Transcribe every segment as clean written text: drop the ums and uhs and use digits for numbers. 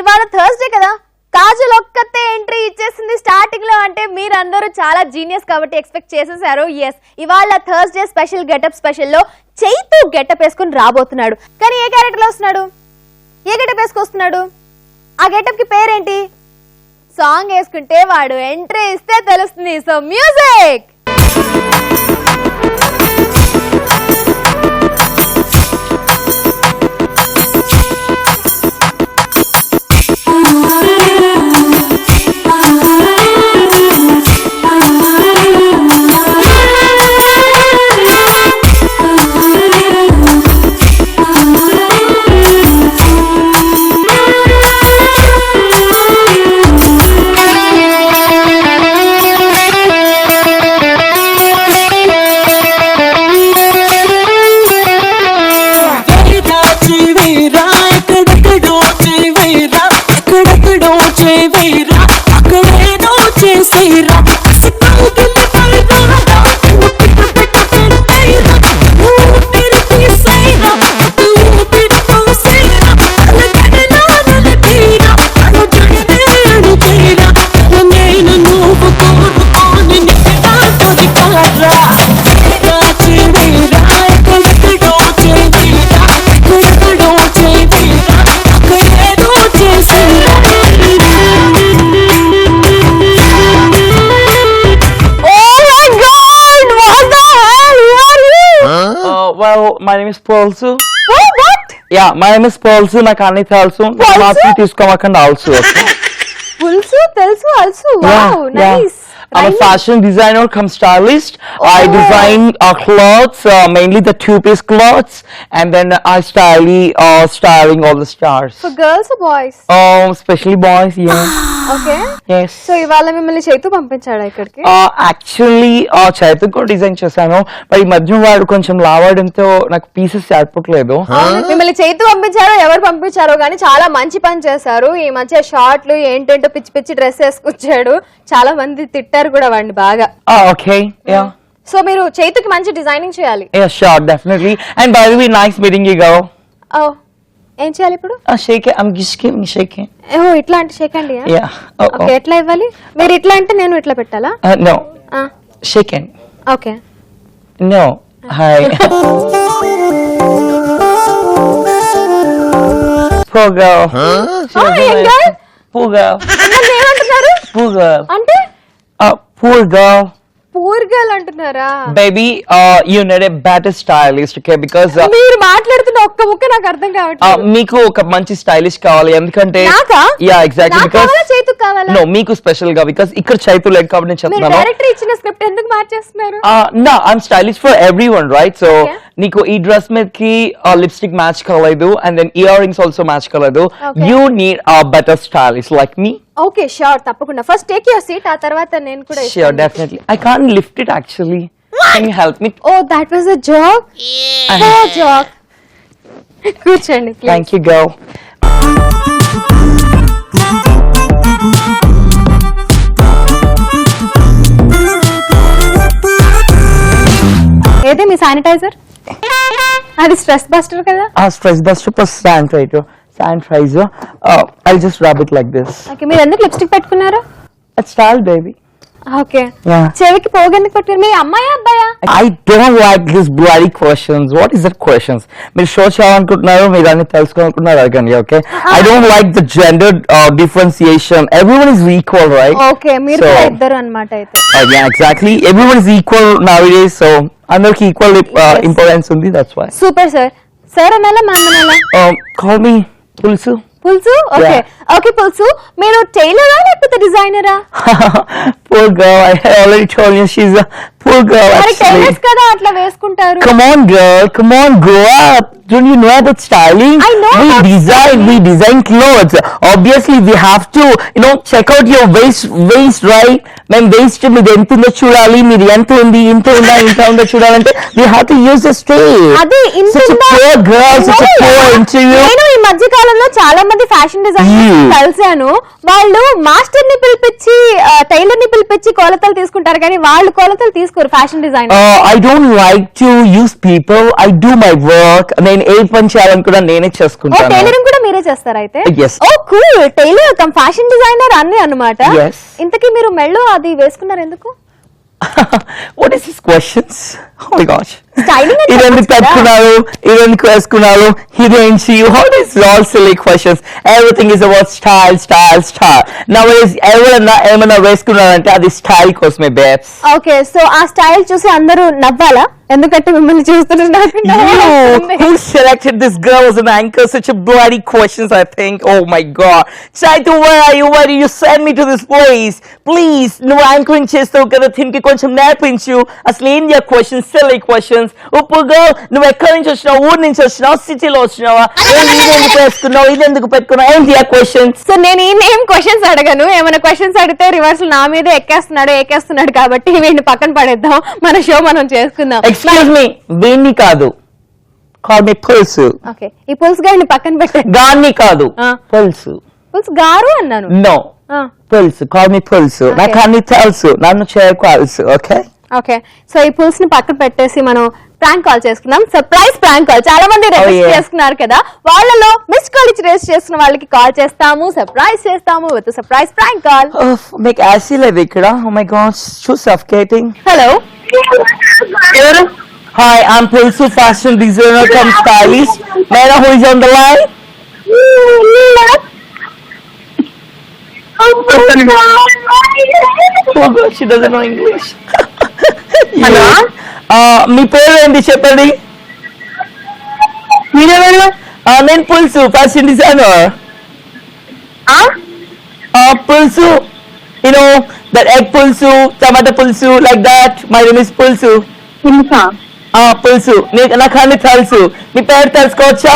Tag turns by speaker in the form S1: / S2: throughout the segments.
S1: ఇవాళ థర్స్డే కదా, కాజల్ ఒక్కతే ఎంట్రీ ఇచ్చేసింది స్టార్టింగ్ లో. అంటే మీరందరూ చాలా జీనియస్ కాబట్టి ఎక్స్పెక్ట్ చేసేసారు. ఎస్, ఇవాళ థర్స్డే స్పెషల్ గెటప్ స్పెషల్ లో చైతు గెటప్ వేసుకుని రాబోతున్నాడు. కానీ ఏ క్యారెక్టర్ లో వస్తున్నాడు, ఏ గెటప్ వేసుకొస్తున్నాడు, ఆ గెటప్ కి పేరేంటి? సాంగ్ వేసుకుంటే వాడు ఎంట్రీ ఇస్తే తెలుస్తుంది. So music.
S2: Well, my name is Paulsu.
S1: Oh, what?
S2: Yeah, my name is Paulsu. నాకు అన్ని తెలుసు. మాత్రం తీసుకోమకండి ఆల్సో.
S1: Pulsu తెలుసు also. Wow, nice.
S2: I'm a fashion designer come stylist. I design clothes, mainly the two-piece clothes, and then I styling all the stars.
S1: For girls or boys?
S2: Especially boys, yeah.
S1: Okay.
S2: Yes.
S1: So ఇవాళ మిమ్మల్ని చైతు పంపించాడా ఇక్కడికి?
S2: Actually, Chaitu కూడా design చేశాను. మరి ఈ మధ్య వాడు కొంచెం లావడంతో నాకు పీసెస్ సరిపోట్లేదు.
S1: మిమ్మల్ని చైతు పంపించారో ఎవరు పంపించారో కానీ చాలా మంచి పని చేశారు. ఈ మధ్య షార్ట్లు ఏంటంటో పిచ్చి పిచ్చి డ్రెస్ వేసుకొచ్చాడు. చాలా మంది తిట్టారు కూడా వాడిని బాగా.
S2: Okay, yeah.
S1: సో మీరు చైతుకి మంచి డిజైనింగ్ చేయాలి.
S2: Yeah, sure, definitely. And by the way, nice meeting you, girl.
S1: Oh, ఏం చేయాలి ఇప్పుడు?
S2: Shake it. I'm just giving shake it.
S1: ఓ ఇట్లా అంటే షేక్ అండి.
S2: Yeah.
S1: ఓకే, ఎట్లా ఇవ్వాలి? మీరు ఇట్లా అంటే నేను ఇట్లా పెట్టాలా?
S2: No. Shake it.
S1: Okay.
S2: No. Hi. Poor girl.
S1: Oh, ఏం girl?
S2: Poor girl.
S1: నన్ను ఏమంటున్నారు?
S2: Poor girl.
S1: అంటే
S2: Poor girl.
S1: పూర్ గర్ల్ అంటున్నారా?
S2: Baby, you need a better stylist, okay? Because
S1: మీరు మాట్లాడుతున్న ఒక్క ముక్క నాకు అర్థం కావట్లేదు.
S2: మీకు ఒక మంచి స్టైలిస్ట్ కావాలి ఎందుకంటే
S1: నాకా?
S2: Yeah, exactly.
S1: నాకు కావాలా చైతుకు కావాలా?
S2: No, మీకు స్పెషల్ గా because ఇక్కడ చైతు లేక కాబట్టి నేను
S1: మీరు
S2: చెప్తున్నాను.
S1: డైరెక్టర్ ఇచ్చిన స్క్రిప్ట్ ఎందుకు మార్చేస్తున్నారు?
S2: No, I'm stylish for everyone, right? So
S1: Okay.
S2: నీకు ఈ డ్రెస్ మీదకి లిప్స్టిక్ మ్యాచ్ కాలేదు and then ear rings also match కాలేదు.
S1: Okay.
S2: You need a better stylist like me.
S1: Okay, sure, తప్పకుండా. ఫస్ట్ టేక్ యువర్ సీట్, ఆ తర్వాత నేను కూడా
S2: Sure, definitely. I can't lift it actually. Can you help me?
S1: Oh that was a joke. Oh joke. కూర్చోండి please.
S2: Thank you, girl.
S1: ఏదే మీ sanitiser? అది stress buster కదా?
S2: Stress buster plus sanitizer. I'll just rub it like this.
S1: Okay, మీరు ఎందుకు lipstick పెట్టుకున్నారు?
S2: It's style, baby.
S1: Okay.
S2: Yeah.
S1: చెవికి పోగెందుకు పెట్టుకున్నారు? మీ అమ్మాయా అబ్బాయా?
S2: I don't like these bloody questions. What is that questions? మీరు షో చేయాలనుకుంటున్నారు, మీరు అన్ని తెలుసుకోవాలనుకుంటున్నారు అడగండి, okay? I don't like the gender differentiation. Everyone is equal, right?
S1: Okay, మీరు
S2: So-
S1: కూడా ఇద్దరు అన్నమాట అయితే.
S2: Yeah, exactly. Everyone is equal nowadays, so అందరికి ఈక్వల్ ఇంపార్టెన్స్ ఉంది. That's why.
S1: Super sir. Sir అనాలా మ్యామ్ అనాలా?
S2: Call me Pulsu.
S1: Pulsu. Okay.
S2: Yeah.
S1: Okay Pulsu, మీరు టైలరా లేకపోతే డిజైనరా?
S2: Poor girl. I already told you she's a poor girl.
S1: మరి
S2: Actually.
S1: Tailors కదా అట్లా వేసుకుంటారు.
S2: Come on, girl. Come on, grow up. Don't you know about styling?
S1: I know
S2: We
S1: about
S2: design clothes. Obviously, we have to, check out your waist, right? When waist మీద ఎంత ఉందో చూడాలి, మీరు ఎంత ఉంది, ఇంత ఉందో చూడాలంటే we have to use a straight.
S1: అది ఇంత
S2: Such a
S1: ఉందా?
S2: poor girl, such a
S1: No,
S2: poor
S1: yeah.
S2: interview.
S1: నేను ఈ మధ్య కాలంలో చాలా మంది ఫ్యాషన్ డిజైనర్స్ కలిసాను. వాళ్ళు మాస్టర్ ని పిలిపించి టైలర్ ని పిలిపించి కొలతలు తీసుకుంటారు, కానీ వాళ్ళు కొలతలు తీసుకోరు fashion designer.
S2: I don't like to use people. I do my work. నేను ఏ పని చేయాలనుకున్నా నేనే చేసుకుంటాను.
S1: టైలరింగ్ కూడా మీరే చేస్తారా అయితే?
S2: Yes.
S1: Oh cool, tailor cum fashion designer అన్ని అన్నమాట.
S2: Yes.
S1: ఇంతకీ మీరు మెళ్ళో అది వేసుకున్నారు ఎందుకు?
S2: What is these questions? Oh my gosh.
S1: Styling and
S2: ఇవన్నీ పెట్టుకున్నారు, ఇవన్నీ వేసుకున్నారు, ఇదేంటి? What is all silly questions? Everything is about style. Nowadays ఎవరన్నా ఏమన్నా వేసుకున్నారంటే అది స్టైల్ కోసమే babes.
S1: ఓకే, సో ఆ స్టైల్ చూసి అందరూ నవ్వాలా? ఎందుకంటే మిమ్మల్ని చూస్తున్నారు.
S2: Who selected this girl as an anchor? Such a bloody questions, I think. Oh my god. Chaito, where are you? Why did you send me to this place? Please, నువ్వు anchoring చేస్తావు కదా, దీనికి కొంచెం నేర్పించు. అసలు ఏంటి ఆ క్వశ్చన్స్? Silly questions. ఉప్పు గర్ల్, నువ్వు ఎక్కడి నుంచి వచ్చినావు? ఊరు నుంచి వచ్చినావు? సిటీలో వచ్చినావా? ఇదెందుకు వేసుకున్నావు? ఇదెందుకు పెట్టుకున్నావు? ఏంటి ఆ క్వశ్చన్స్?
S1: సో నేను ఏం క్వశ్చన్స్ అడగను. ఏమైనా క్వశ్చన్స్ అడిగితే రివర్స్ నా మీదే ఎక్కేస్తున్నాడు కాబట్టి వీడిని పక్కన పడేద్దాం, మన షో మనం చేసుకుందాం.
S2: ఎక్స్క్యూజ్ మీ, వీణ్ణి కాదు, కాల్ మీ పుల్సు.
S1: ఓకే, ఈ పుల్స్ గారిని పక్కన పెట్టండి.
S2: గాన్ని కాదు, పుల్సు.
S1: పుల్స్ గారు అన్నాను.
S2: నో, పుల్సు, కాల్ మీ పుల్సు. నాకు అన్ని తెలుసు, నన్ను చేరుకోవాల్సి. ఓకే
S1: ఓకే, సో ఈ పుల్స్ ని పక్కన పెట్టేసి మనం ప్రాంక్ కాల్ చేసుకుందాం. Surprise prank call. చాలా మంది రిజిస్టర్ చేసుకున్నారు కదా, వాళ్ళలో మిస్ కాల్ ఇచ్చి రిజిస్టర్ చేసుకున్న వాళ్ళకి కాల్ చేస్తాము, సర్ప్రైజ్ చేస్తాము విత్ సర్ప్రైజ్ ప్రాంక్ కాల్.
S2: మీకు యాసీ లేదు ఇక్కడ. Oh my god, so suffocating.
S1: Hello,
S3: ఎవరు?
S2: Hi, I'm Pulsu, fashion designer come stylist. May I know who is on the line? Oh God, she doesn't know English.
S3: Hello?
S2: మీ పేరు ఏంటి చెప్పండి?
S3: మీరెవరు?
S2: నేను Pulsu, fashion designer. Pulsu, you know that egg pulsu, tomato pulsu, like that. My name is Pulsu. పులుసు. నాకు అన్ని తెలుసు. నీ పేరు తెలుసుకోవచ్చా?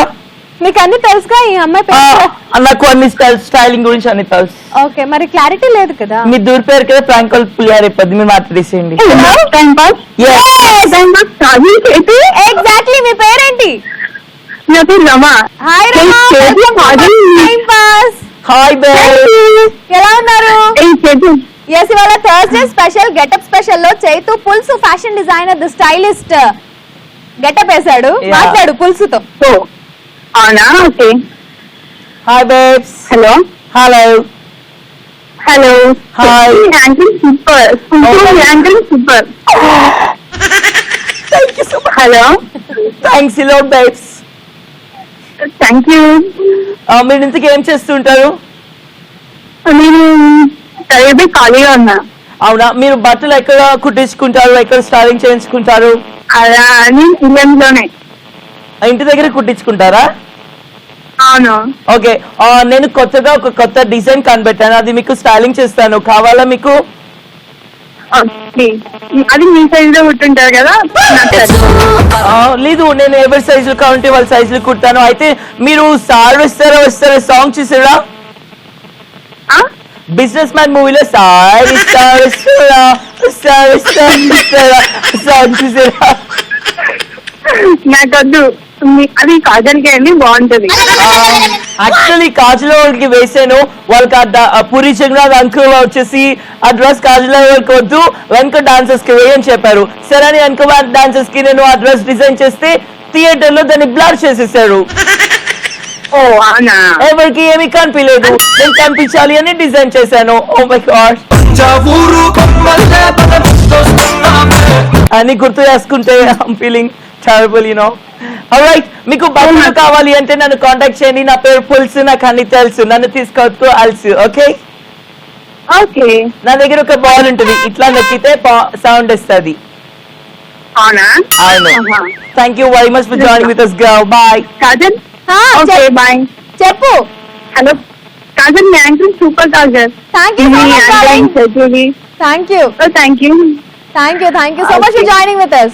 S1: మీకు అన్ని తెలుసుగా ఈ అమ్మాయి పేరు?
S2: నాకు అన్ని స్టైలింగ్ గురించి అన్ని తెలుసు.
S1: ఓకే, మరి క్లారిటీ లేదు కదా.
S2: మీ దూర పేరు కదా ప్రాంక్ కాల్ పులియారు అయిపోద్ది, మీరు మాట్లాడేసేయండి.
S1: ఎగ్జాక్ట్లీ, మీ పేరేంటి?
S3: నా పేరు రమా.
S1: హాయ్ రమా.
S2: హాయ్ బే,
S1: ఎలా ఉన్నారు? ఎస్, ఇవాళ థర్స్డే స్పెషల్ గెటప్ స్పెషల్ లో Chaitu Pulsu fashion designer the stylist getup వేసాడు. మాట్లాడు పుల్సుతో.
S3: అవునా? Okay.
S2: Hi babes.
S3: Hello
S2: hello
S3: hello.
S2: Hi.
S3: Anchoring super, anchoring super.
S2: Thank you so much.
S3: Hello,
S2: thanks ఇలో బేబ్స్.
S3: Thank you.
S2: మీరు ఇంతకీ ఏం చేస్తుంటారు?
S3: నేను చదివి ఖాళీగా ఉన్నా.
S2: అవునా, మీరు బట్టలు ఎక్కడ కుట్టించుకుంటారు, ఎక్కడ స్టైలింగ్ చేయించుకుంటారు?
S3: అలా అని ఇండియన్లోనే.
S2: ఇంటి దగ్గర కుట్టించుకుంటారా?
S3: అవును.
S2: ఓకే, నేను కొత్తగా ఒక కొత్త డిజైన్ కనిపెట్టాను, అది మీకు స్టైలింగ్ చేస్తాను, కావాలా మీకు?
S3: అది మీ సైజ్ లో కుట్టుంటారు కదా.
S2: లేదు, నేను ఎవరి సైజులు కావాలంటే వాళ్ళ సైజులు కుట్టాను. అయితే మీరు సార్ వస్తారా సాంగ్ చూసారా? బిజినెస్ మ్యాన్ మూవీలో సాంగ్ చూసారా?
S3: నాకొద్దు, అది కాజల్కి అండి, బాగుంటది.
S2: యాక్చువల్లీ కాజల్ వాళ్ళకి వేసాను, వాళ్ళకి పూరి జగన్నాథ్ అంకుల్ వచ్చేసి ఆ డ్రెస్ కాజల్ వాళ్ళకి వద్దు, వెనక డాన్సర్స్ కి వేయని చెప్పారు. సరే అని వెనక డాన్సర్స్ కి నేను ఆ డ్రెస్ డిజైన్ చేస్తే థియేటర్ లో దాన్ని బ్లర్ చేసేసారు.
S3: ఓ అవునా?
S2: ఎవరికి ఏమి కనిపించలేదు, నేను కనిపించాలి అని డిజైన్ చేశాను. ఓ మై గాడ్, అని గుర్తు చేసుకుంటే I'm feeling terrible, you know. Alright, మీకు బట్టలు కావాలి అంటే నన్ను కాంటాక్ట్ చేయండి. నా పేరు పుల్సు, నాకు అన్ని తెలుసు, నన్ను తీసుకోవచ్చు. Okay
S3: okay.
S2: నా దగ్గర ఒక బాల్ ఉంటుంది, ఇట్లా నొక్కితే సౌండ్ వస్తుంది.
S3: అవునా?
S2: అవును. Thank you very much for joining with us girl. Bye.
S3: Kajal. Okay bye.
S1: చెప్పు.
S3: హలో కాజల్, మీ anchoring super Kajal.
S1: Thank you so much. Thank you
S3: thank you
S1: so much for joining with us.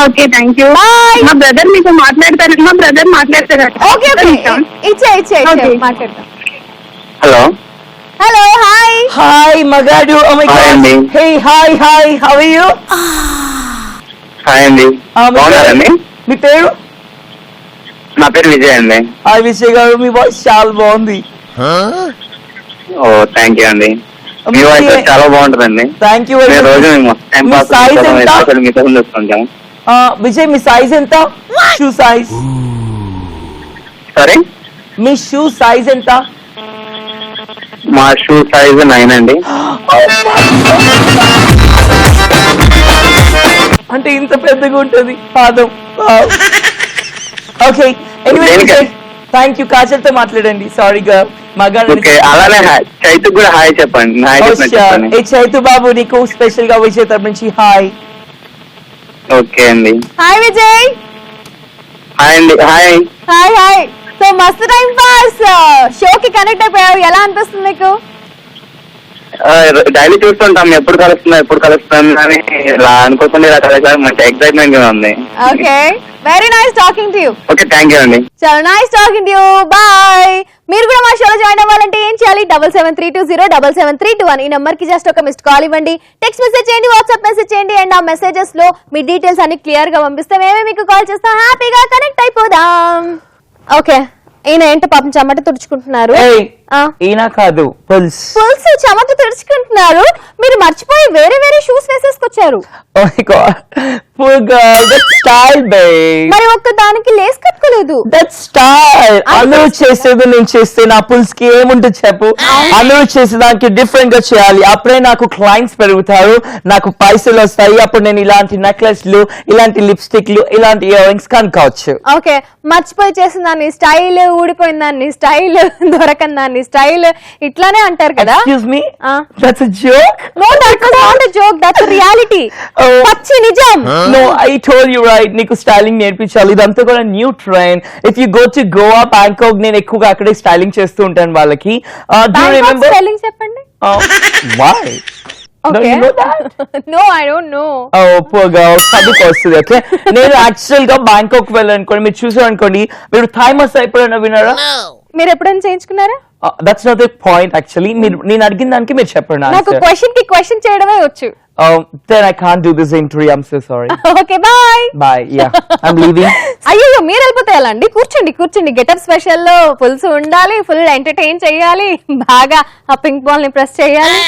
S3: Okay, thank you. మా brother మీతో మాట్లాడతారు.
S1: Okay ఇచ్చే మాట్లాడతాం.
S3: Hello
S1: hello, hi.
S2: Hi మగాడు. Oh my god. Hey hi, how are you?
S3: Hi అండి.
S2: మీ పేరు?
S4: నా పేరు విజయ్ అండి.
S2: హాయ్ విజయ్ గారు, మీ వాయిస్ చాలా బాగుంది.
S4: ఓ థ్యాంక్ యూ అండి. మీ వాయిస్ చాలా బాగుంటుందండి.
S2: థ్యాంక్ యూ
S4: మేము రోజు టైం
S2: మీ
S4: పాస్
S2: size ఎంత?
S4: మీతో చూస్తుంటాం.
S2: విజయ్ మీ సైజ్ ఎంత? Shoe size.
S4: సారీ,
S2: మీ షూ సైజ్ ఎంత?
S4: మా షూ సైజ్ 9 అండి.
S2: అంటే ఇంత పెద్దగా ఉంటుంది పాదం. ఓకే, ఎనీవే
S4: దేనికి?
S2: Thank you. కాజల్తో మాట్లాడండి. సారీగా మగాడు.
S4: ఓకే, అలానే చైతుకు కూడా హాయ్ చెప్పండి. హాయ్ చెప్పండి.
S2: ఏ చైతు బాబు, నీకు స్పెషల్ గా విజయ్ తరపు నుంచి హాయ్.
S4: ఓకే అండి.
S1: హాయ్ విజయ్.
S4: హాయ్ అండి. హాయ్.
S1: Hi hi. సో మస్తు టైం పాస్ షోకి కనెక్ట్ అయిపోయావు, ఎలా అనిపిస్తుంది నీకు?
S4: డైలీ చూస్తుంటాం, ఎప్పుడు కలుస్తున్నాం అని ఇలా అనుకోకుండా ఇలా కలిసారు. మంచి ఎక్సైట్మెంట్ గా ఉంది.
S1: Okay, very nice talking to you.
S4: Okay, thank you అండి.
S1: చాలా nice talking to you. Bye. మీరు కూడా మా షోలో జాయిన్ అవ్వాలంటే ఏం చేయాలి? 7732077321 ఈ నెంబర్ కి జస్ట్ ఒక మిస్డ్ కాల్ ఇవ్వండి, టెక్స్ట్ మెసేజ్ చేయండి, వాట్సాప్ మెసేజ్ చేయండి, అండ్ ఆ మెసేజెస్ లో మీ డీటెయిల్స్ అన్ని క్లియర్ గా పంపిస్తే మేమే మీకు కాల్ చేస్తాం. హ్యాపీగా కనెక్ట్ అయిపోదాం. ఓకే, ఈయన ఏంటో పాపం చెమట తుడుచుకుంటున్నారు.
S2: ఈయన కాదు, పుల్స్.
S1: పుల్స్ చెమట తుడుచుకుంటున్నారు. మీరు మర్చిపోయి వేరే వేరే shoes వేసేసుకొచ్చారు.
S2: Oh my god, poor girl, that's style, babe.
S1: మరి ఒక్క దానికి లేస్ కట్టుకోలేదు.
S2: That's style. అందరూ చేసేది నేను చేస్తే నా పుల్స్ కి ఏముంటుంది చెప్పు? అందరూ చేసేదానికి డిఫరెంట్ గా చేయాలి, అప్పుడే నాకు క్లయింట్స్ పెరుగుతారు, నాకు పైసలు వస్తాయి. అప్పుడు నేను ఇలాంటి నెక్లెస్లు, ఇలాంటి లిప్స్టిక్లు, ఇలాంటి ఇయర్ రింగ్స్ కనుకోవచ్చు.
S1: ఓకే, మర్చిపోయి చేసిన దాన్ని స్టైల్, ఊడిపోయిన దాన్ని స్టైల్, దొరకని దాన్ని స్టైల్, ఇట్లానే అంటారు కదా.
S2: Excuse me, that's a joke?
S1: No, that's not a joke, that's a reality. పచ్చి నిజం.
S2: No, I told you right, నీకు స్టైలింగ్ నేర్పించాలి. ఇదంతా కూడా new trend. If you go to Goa, Bangkok, నేను ఎక్కువగా అక్కడే స్టైలింగ్ చేస్తూ ఉంటాను వాళ్ళకి. Do you remember?
S1: స్పెల్లింగ్ చెప్పండి.
S2: Why?
S1: Okay.
S2: Don't you know that?
S1: No, I don't know.
S2: Oh, poor girl. చదువుకు వస్తుంది. ఓకే, నేను యాక్చువల్ గా బ్యాంకాక్ వెళ్ళాలనుకోండి, మీరు చూసారు అనుకోండి, మీరు థాయ్ మసాజ్ ఎప్పుడైనా విన్నారా?
S1: మీరు ఎప్పుడైనా చేయించుకున్నారా?
S2: That's not the point actually. మీరు నేను అడిగిన దానికి మీరు చెప్పండి.
S1: నాకు క్వశ్చన్ కి క్వశ్చన్ చేయడమే వచ్చు.
S2: Then I can't do this interview. I'm so sorry.
S1: Okay, bye.
S2: Bye. Yeah, I'm leaving.
S1: అయ్యో, మీరు వెళ్ళిపోతే ఎలా అండి? కూర్చోండి. గెటప్ స్పెషల్ లో ఫుల్స్ ఉండాలి, ఫుల్ ఎంటర్టైన్ చేయాలి, బాగా ఆ పింక్ బాల్ ని ప్రెస్ చేయాలి.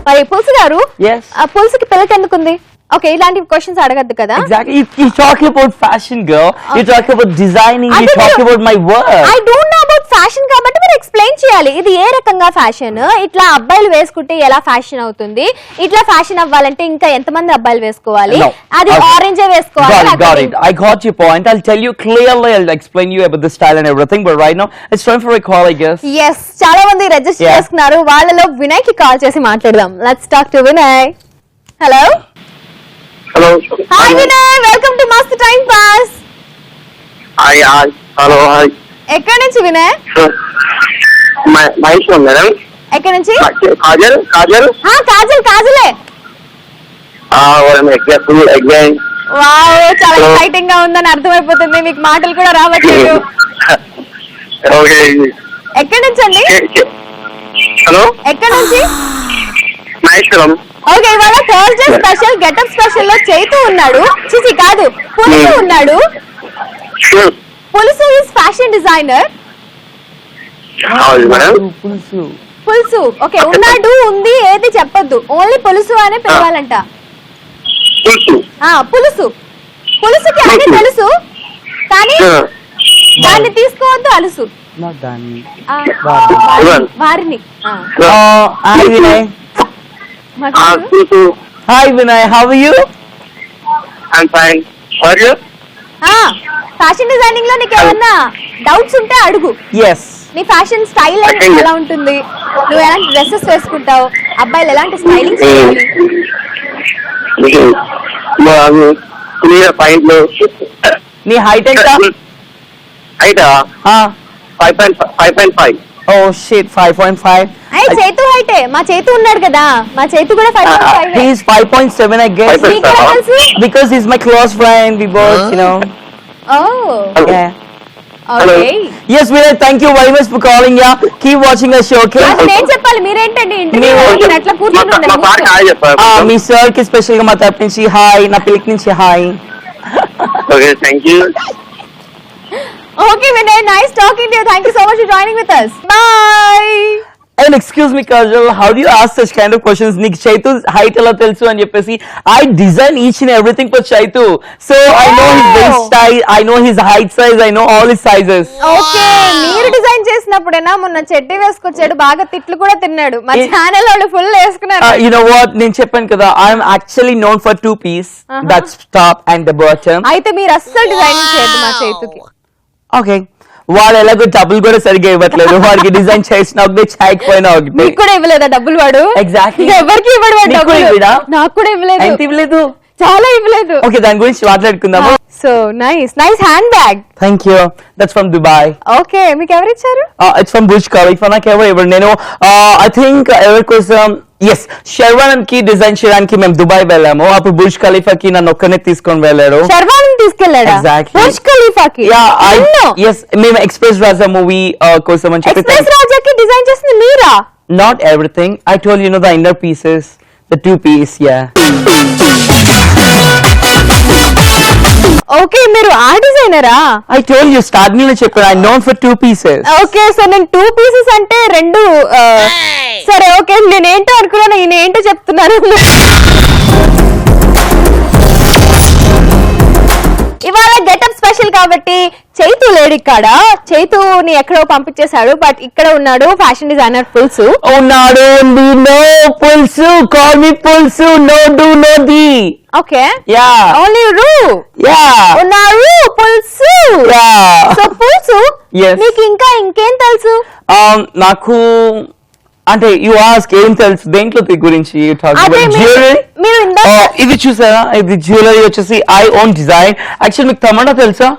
S1: మరి పుల్స్ గారు,
S2: Yes.
S1: ఆ పుల్స్ కి పిల్లకి ఎందుకుంది? ఓకే, ఇలాంటి క్వశ్చన్స్ అడగద్దు కదా.
S2: Exactly. You talk about fashion, girl. You talk about designing. You
S1: అదే
S2: talk
S1: మీరు-
S2: about my work.
S1: I don't know about fashion కాబట్టి మీరు ఎక్స్ప్లెయిన్ చేయాలి. ఇది ఏ రకంగా ఫ్యాషన్, ఇట్లా అబ్బాయిలు వేసుకుంటే ఎలా ఫ్యాషన్ అవుతుంది, ఇట్లా ఫ్యాషన్ అవ్వాలంటే ఇంకా ఎంతమంది అబ్బాయిలు వేసుకోవాలి,
S2: No.
S1: అది
S2: Okay.
S1: ఆరెంజే వేసుకోవాలి.
S2: Got it. I got your point. I'll tell you clearly. I'll explain you about the style and everything. But right now, it's time for a call, I guess.
S1: Yes, చాలా మంది register
S2: Yeah.
S1: చేసుకున్నారు. వాళ్ళలో వినయ్ కి call చేసి మాట్లాడదాం. Let's talk to Vinay. Hello.
S4: Hello.
S1: Hi Vinay, welcome to Mast time pass.
S4: Hi. Hello. Hi.
S1: ఎక్కడి నుంచి Vinay?
S4: Mahesh madam.
S1: ఎక్కడి నుంచి?
S4: కాజల్.
S1: కాజలే.
S4: ఎగ్జామ్.
S1: వావ్, చాలా
S4: Hello.
S1: ఎక్సైటింగ్ గా ఉందని అర్థమైపోతుంది. మీకు మాటలు కూడా రావట్లేదు.
S4: ఓకే.
S1: ఎక్కడి నుంచి అండి?
S4: హలో.
S1: ఎక్కడి నుంచి?
S4: మహేష్ మేడం.
S1: ఓకే, ఇవాళ థర్స్డే స్పెషల్ గెటప్ స్పెషల్ లో చైతు ఉన్నాడు. చిచి కాదు, పులుసు ఉన్నాడు. పులుసు ఈజ్ ఫ్యాషన్ డిజైనర్.
S4: అవును మేడం.
S1: పులుసు. ఓకే, ఉన్నాడు, ఉంది, ఏది చెప్పొద్దు, ఓన్లీ పులుసు అనే పిలవాలంట. పులుసుకి అన్ని తెలుసు, కానీ దాన్ని తీసుకోవద్దు అలుసు.
S2: Not Dani.
S1: వారిని
S2: Hi, Vinay. Hi, Vinay. How are you?
S4: I'm fine. How are you?
S1: Fashion designing లో నీకు ఏమన్నా డౌట్స్ ఉంటే అడుగు.
S2: Yes.
S1: నీ ఫ్యాషన్ స్టైల్ ఎలా ఉంటుంది, నువ్వు ఎలాంటి డ్రెస్సెస్ వేసుకుంటావు, అబ్బాయిలు ఎలాంటి స్టైలింగ్ చేయాలి?
S2: నీ హైట్ ఎంత?
S4: హైట్ 5.5.
S2: Oh shit, 5.5.
S1: అయ్యి చేతు హైటే, మా చేతు ఉన్నాడు కదా, మా చేతు కూడా 5.5.
S2: He is 5.7, I guess.
S1: నీకెలా తెలుసు?
S2: Because he's my close friend. We both, you know.
S1: Oh,
S2: Yeah.
S1: okay.
S2: Yes, Vinay. Thank you very much for calling. Yeah. Keep watching the show, okay?
S1: అది నేను చెప్పాలి, మీరేంటండి ఇంటర్వ్యూ అట్లా బూతులు ఉన్నాయి,
S4: మా sir hi చెప్పారు.
S2: మీ సార్ కి స్పెషల్ గా మా తరపు నుంచి హాయ్, నా పిల్లకి నుంచి hi.
S4: Okay thank you.
S1: Okay, Vinay, nice talking to you. Thank you so much for joining with us. Bye.
S2: And excuse me, Kajal, how do you ask such kind of questions? Nick Chaitu height ela telusu అని చెప్పేసి I design each and everything for Chaitu. So I know his waist size, I know his height size, I know all his sizes.
S1: Okay, మీరు design చేసినప్పుడేనా మొన్న చెడ్డీ వేసుకొచ్చాడు, బాగా తిట్లు కూడా తిన్నాడు, మా channel వాళ్ళు ఫుల్ వేసుకున్నారు.
S2: You know what? నేను చెప్పాను కదా, I am actually known for two piece. That's top and the bottom.
S1: అయితే మీరు అస్సలు డిజైనింగ్ చేయదు మా చేతుకి.
S2: Okay. వాడు ఎలాగో డబ్బులు కూడా సరిగ్గా ఇవ్వట్లేదు, వాడికి డిజైన్ చేసిన ఒకటి చేయకపోయినా ఒకటి.
S1: మీకు కూడా ఇవ్వలేదా డబ్బులు వాడు?
S2: Exactly.
S1: ఎవరికి ఇవ్వడు వాడు
S2: నీకు కూడా
S1: డబ్బులు.
S2: ఇవ్వడా?
S1: నాకు కూడా ఇవ్వలేదు.
S2: ఎంత ఇవ్వలేదు?
S1: చాలా ఇవ్వలేదు.
S2: ఓకే, దాని గురించి మాట్లాడుకుందాము.
S1: So nice hand bag.
S2: Thank you. That's from Dubai.
S1: Okay, మీకు ఎవరు ఇచ్చారు?
S2: It's from Burj Khalifa. నాకు ఎవరు ఇవ్వరు. నేను I think ఎవరి కోసం ఎస్ శర్వానంద్ కి డిజైన్ చేయడానికి మేము దుబాయ్ వెళ్ళాము. అప్పుడు బుర్జ్ ఖలీఫా కి నన్ను ఒక్కనే తీసుకొని వెళ్ళాడు.
S1: శర్వానంద్ తీసుకెళ్ళాడా?
S2: Exactly.
S1: బుర్జ్ ఖలీఫాకి?
S2: ఎస్, మేము ఎక్స్ప్రెస్ రాజా మూవీ కోసం అని చెప్పి.
S1: ఎక్స్ప్రెస్ రాజాకి డిజైన్ చేసింది మీరా?
S2: Not everything. I told you know the inner pieces, the two piece, yeah.
S1: Okay, మీరు ఆ డిజైనరా?
S2: I told you starting లో చెప్పాను, I'm known for two pieces.
S1: Okay, so నేను 2 పీసెస్ అంటే రెండు. సరే ఓకే, నేనేంటో అనుకున్నాను, ఈయన ఏంటో చెప్తున్నారు. ఇవాళ గెటప్ స్పెషల్ కాబట్టి చైతు లేడు ఇక్కడ. చైతుని ఎక్కడో పంపించేశాడు, బట్ ఇక్కడ ఉన్నాడు ఫ్యాషన్ డిజైనర్ పుల్సు.
S2: ఉన్నాడు, నో పుల్సు, call me Pulsu, no do no the.
S1: Okay,
S2: yeah
S1: only రూ.
S2: యా
S1: ఉన్నారు Pulsu.
S2: Yeah.
S1: So Pulsu,
S2: Yes.
S1: మీకు ఇంకా ఇంకేం తెలుసు?
S2: నాకు అంటే యు ఆస్క్ ఏం తెలుసు దేంట్లో గురించి
S1: అదే
S2: జ్యువెలరీ.
S1: మీరు ఇందాక
S2: ఇది చూసారా, ఇది జ్యువెలరీ వచ్చేసి ఐ ఓన్ డిజైన్. యాక్చువల్ మీకు తమన్నా తెలుసా?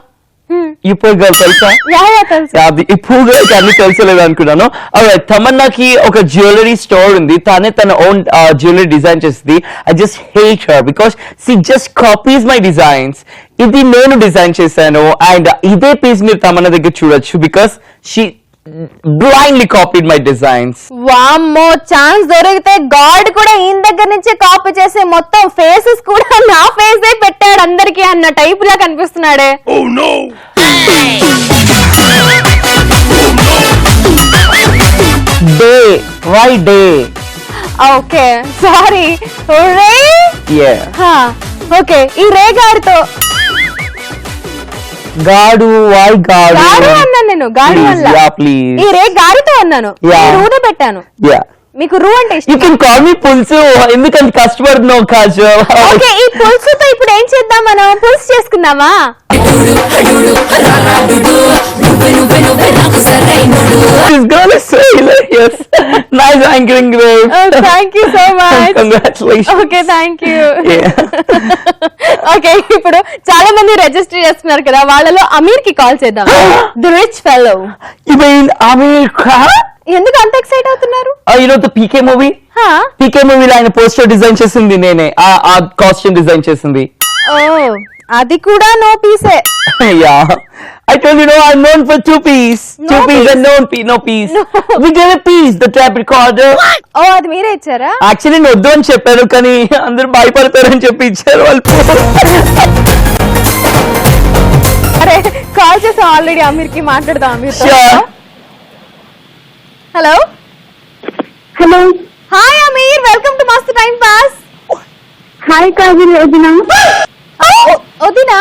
S2: ఇప్పుడు గర్ల్ తెలుసా?
S1: తెలుసు.
S2: అది ఇప్పుడు అన్ని తెలుసలేదు అనుకున్నాను. తమన్నాకి ఒక జ్యువెలరీ స్టోర్ ఉంది, తనే తన ఓన్ జ్యువెలరీ డిజైన్ చేస్తుంది. I just hate her because she just copies my designs. ఇది నేను డిజైన్ చేశాను అండ్ ఇదే పీస్ మీరు తమన్నా దగ్గర చూడొచ్చు because she blindly copied my designs.
S1: వామ్మో, ఛాన్స్ దొరికితే గాడ్ కూడా ఈయన దగ్గర నుంచే కాపీ చేసి మొత్తం ఫేసెస్ కూడా నా ఫేసే పెట్టాడు అందరికి అన్న టైప్ లా కనిపిస్తున్నాడే.
S2: Day, why day?
S1: Okay, sorry.
S2: Yeah.
S1: Okay, ఈ రే గాడితో
S2: గాడు, why గాడు?
S1: గాడు అన్నాను నేను, గాడు
S2: Please,
S1: వల్ల.
S2: yeah, please.
S1: ఈ రే గాడితో అన్నాను,
S2: Yeah.
S1: రూనే పెట్టాను.
S2: Yeah.
S1: మీకు రూ అంటే
S2: You
S1: ఇష్టం?
S2: can call me పుల్సు, ఎందుకంత కష్టపడుతున్నావు కాజల్?
S1: ఓకే, ఈ పులుసుతో ఇప్పుడు ఏం చేద్దాం, మనం పులుసు చేసుకుందామా?
S2: This girl is so hilarious. Nice anchoring, babe.
S1: Thank you so much.
S2: Congratulations.
S1: Okay, thank you.
S2: Yeah.
S1: Okay, ఇప్పుడు చాలా మంది రిజిస్టర్ చేస్తున్నారు కదా, వాళ్ళలో అమీర్ కి కాల్ చేద్దాం. The rich fellow.
S2: You mean America?
S1: ఎందుకు అంత ఎక్సైట్ అవుతున్నారు?
S2: You know the PK movie? PK మూవీలో ఆయన పోస్టర్ డిజైన్ చేసింది నేనే, ఆ కాస్ట్యూమ్ డిజైన్ చేసింది.
S1: ఓ, అది కూడా నో పీసే.
S2: Yeah. I told you, no, I'm known for two piece.
S1: No
S2: Two piece and no piece.
S1: No.
S2: We did a piece, the trap recorder.
S1: ఓ, అది మీరే ఇచ్చారా?
S2: యాక్చువల్లీ నేను వద్దు అని చెప్పాను, కానీ అందరూ భయపడతారని చెప్పి ఇచ్చారు వాళ్ళు.
S1: అరే, కాల్ చేసాం ఆల్రెడీ అమీర్ కి, మాట్లాడదాం Aamir.
S2: Sure.
S1: Hello.
S3: Hello,
S1: hi Aamir, welcome to Mast time pass.
S3: Hi Kajal వదినా.
S1: వదినా?